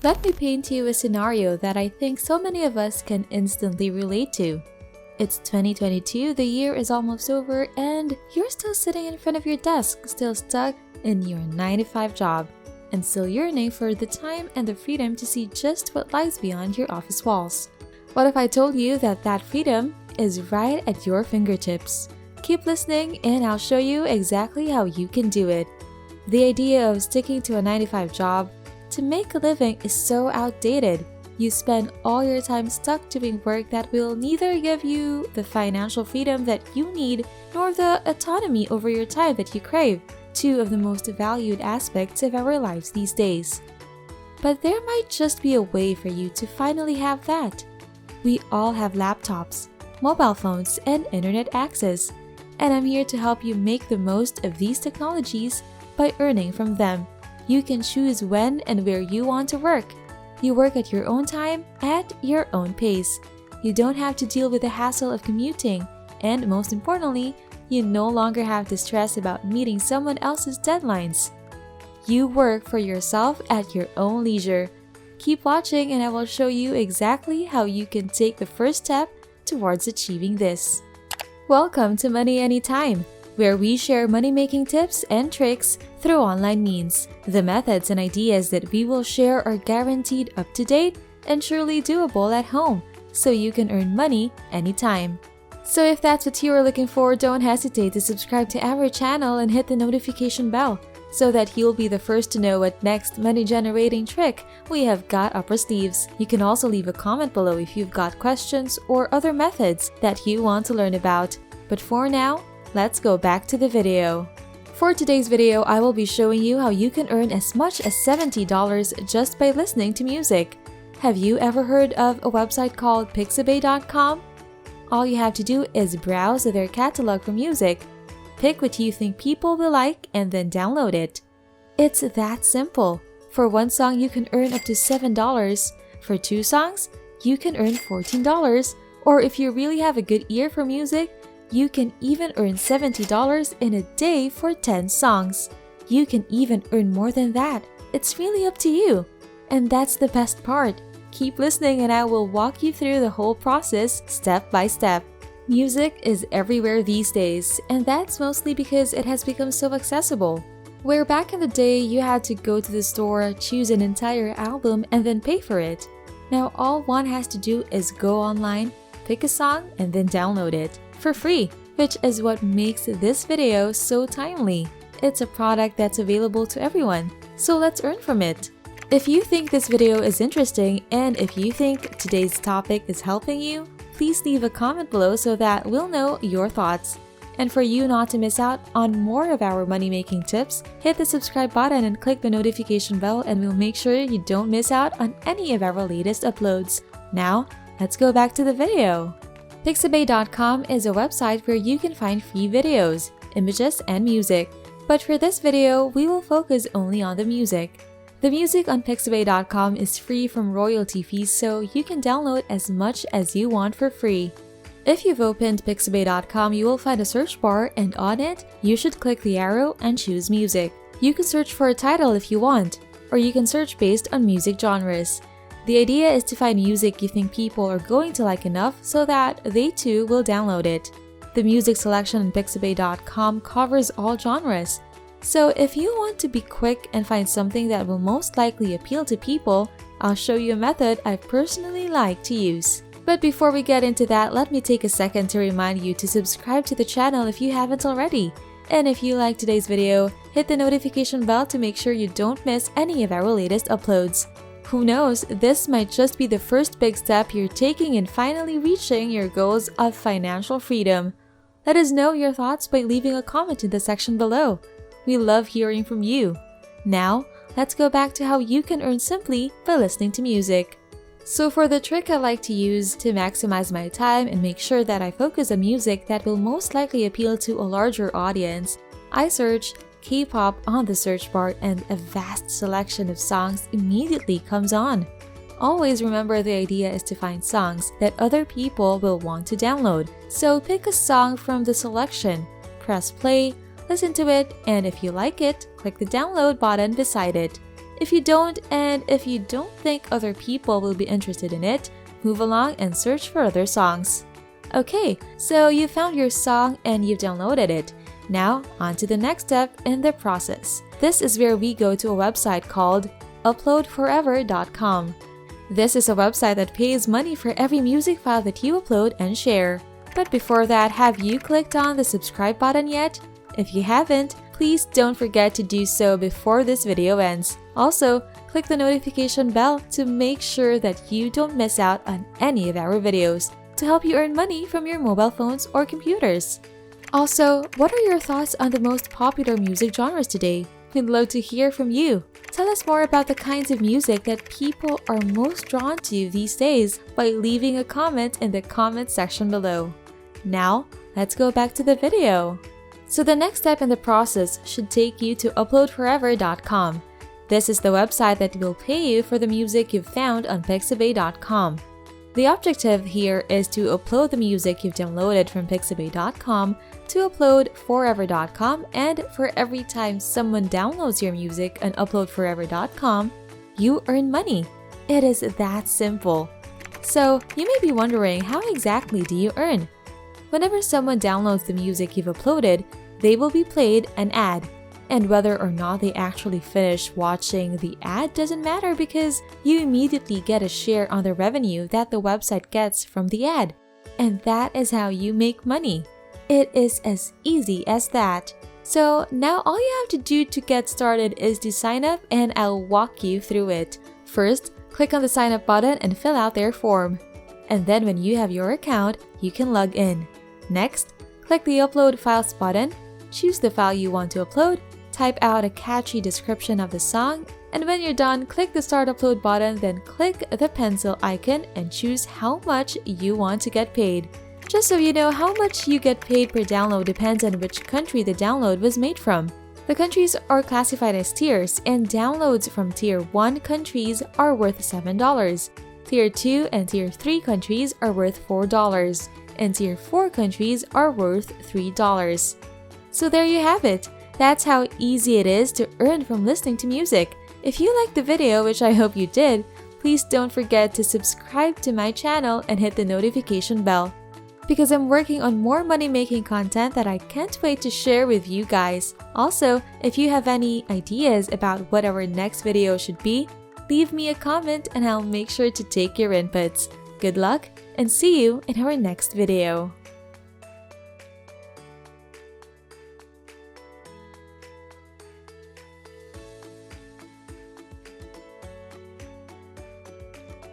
Let me paint you a scenario that I think so many of us can instantly relate to. It's 2022, the year is almost over, and you're still sitting in front of your desk, still stuck in your 9-to-5 job, and still yearning for the time and the freedom to see just what lies beyond your office walls. What if I told you that that freedom is right at your fingertips? Keep listening and I'll show you exactly how you can do it. The idea of sticking to a 9-to-5 job to make a living is so outdated. You spend all your time stuck doing work that will neither give you the financial freedom that you need nor the autonomy over your time that you crave, two of the most valued aspects of our lives these days. But there might just be a way for you to finally have that. We all have laptops, mobile phones, and internet access, and I'm here to help you make the most of these technologies by earning from them. You can choose when and where you want to work. You work at your own time, at your own pace. You don't have to deal with the hassle of commuting, and most importantly, you no longer have to stress about meeting someone else's deadlines. You work for yourself at your own leisure. Keep watching and I will show you exactly how you can take the first step towards achieving this. Welcome to Money Anytime, where we share money-making tips and tricks through online means. The methods and ideas that we will share are guaranteed up-to-date and surely doable at home, so you can earn money anytime. So if that's what you are looking for, don't hesitate to subscribe to our channel and hit the notification bell so that you'll be the first to know what next money-generating trick we have got up our sleeves. You can also leave a comment below if you've got questions or other methods that you want to learn about. But for now, let's go back to the video. For today's video, I will be showing you how you can earn as much as $70 just by listening to music. Have you ever heard of a website called Pixabay.com? All you have to do is browse their catalog for music, pick what you think people will like, and then download it. It's that simple. For one song, you can earn up to $7. For 2 songs, you can earn $14. Or if you really have a good ear for music, you can even earn $70 in a day for 10 songs. You can even earn more than that. It's really up to you. And that's the best part. Keep listening and I will walk you through the whole process step by step. Music is everywhere these days, and that's mostly because it has become so accessible. Where back in the day you had to go to the store, choose an entire album, and then pay for it. Now all one has to do is go online, pick a song, and then download it for free, which is what makes this video so timely. It's a product that's available to everyone, so let's earn from it. If you think this video is interesting and if you think today's topic is helping you, please leave a comment below so that we'll know your thoughts. And for you not to miss out on more of our money-making tips, hit the subscribe button and click the notification bell and we'll make sure you don't miss out on any of our latest uploads. Now, let's go back to the video. Pixabay.com is a website where you can find free videos, images, and music. But for this video, we will focus only on the music. The music on Pixabay.com is free from royalty fees, so you can download as much as you want for free. If you've opened Pixabay.com, you will find a search bar, and on it, you should click the arrow and choose music. You can search for a title if you want, or you can search based on music genres. The idea is to find music you think people are going to like enough so that they too will download it. The music selection on Pixabay.com covers all genres. So if you want to be quick and find something that will most likely appeal to people, I'll show you a method I personally like to use. But before we get into that, let me take a second to remind you to subscribe to the channel if you haven't already. And if you like today's video, hit the notification bell to make sure you don't miss any of our latest uploads. Who knows, this might just be the first big step you're taking in finally reaching your goals of financial freedom. Let us know your thoughts by leaving a comment in the section below. We love hearing from you. Now, let's go back to how you can earn simply by listening to music. So for the trick I like to use to maximize my time and make sure that I focus on music that will most likely appeal to a larger audience, I search K-pop on the search bar and a vast selection of songs immediately comes on. Always remember the idea is to find songs that other people will want to download. So pick a song from the selection, press play, listen to it, and if you like it, click the download button beside it. If you don't, and if you don't think other people will be interested in it, move along and search for other songs. Okay, so you found your song and you've downloaded it. Now, on to the next step in the process. This is where we go to a website called uploadforever.com. This is a website that pays money for every music file that you upload and share. But before that, have you clicked on the subscribe button yet? If you haven't, please don't forget to do so before this video ends. Also, click the notification bell to make sure that you don't miss out on any of our videos to help you earn money from your mobile phones or computers. Also, what are your thoughts on the most popular music genres today? We'd love to hear from you. Tell us more about the kinds of music that people are most drawn to these days by leaving a comment in the comment section below. Now, let's go back to the video. So the next step in the process should take you to uploadforever.com. This is the website that will pay you for the music you've found on pixabay.com. The objective here is to upload the music you've downloaded from pixabay.com to uploadforever.com, and for every time someone downloads your music on uploadforever.com, you earn money. It is that simple. So you may be wondering, how exactly do you earn? Whenever someone downloads the music you've uploaded, they will be played an ad. And whether or not they actually finish watching the ad doesn't matter, because you immediately get a share on the revenue that the website gets from the ad. And that is how you make money. It is as easy as that. So now all you have to do to get started is to sign up, and I'll walk you through it. First, click on the sign up button and fill out their form. And then when you have your account, you can log in. Next, click the Upload Files button, choose the file you want to upload, type out a catchy description of the song, and when you're done, click the Start Upload button, then click the pencil icon and choose how much you want to get paid. Just so you know, how much you get paid per download depends on which country the download was made from. The countries are classified as tiers, and downloads from Tier 1 countries are worth $7. Tier 2 and Tier 3 countries are worth $4, and Tier 4 countries are worth $3. So there you have it. That's how easy it is to earn from listening to music. If you liked the video, which I hope you did, please don't forget to subscribe to my channel and hit the notification bell, because I'm working on more money-making content that I can't wait to share with you guys. Also, if you have any ideas about what our next video should be, leave me a comment and I'll make sure to take your inputs. Good luck, and see you in our next video.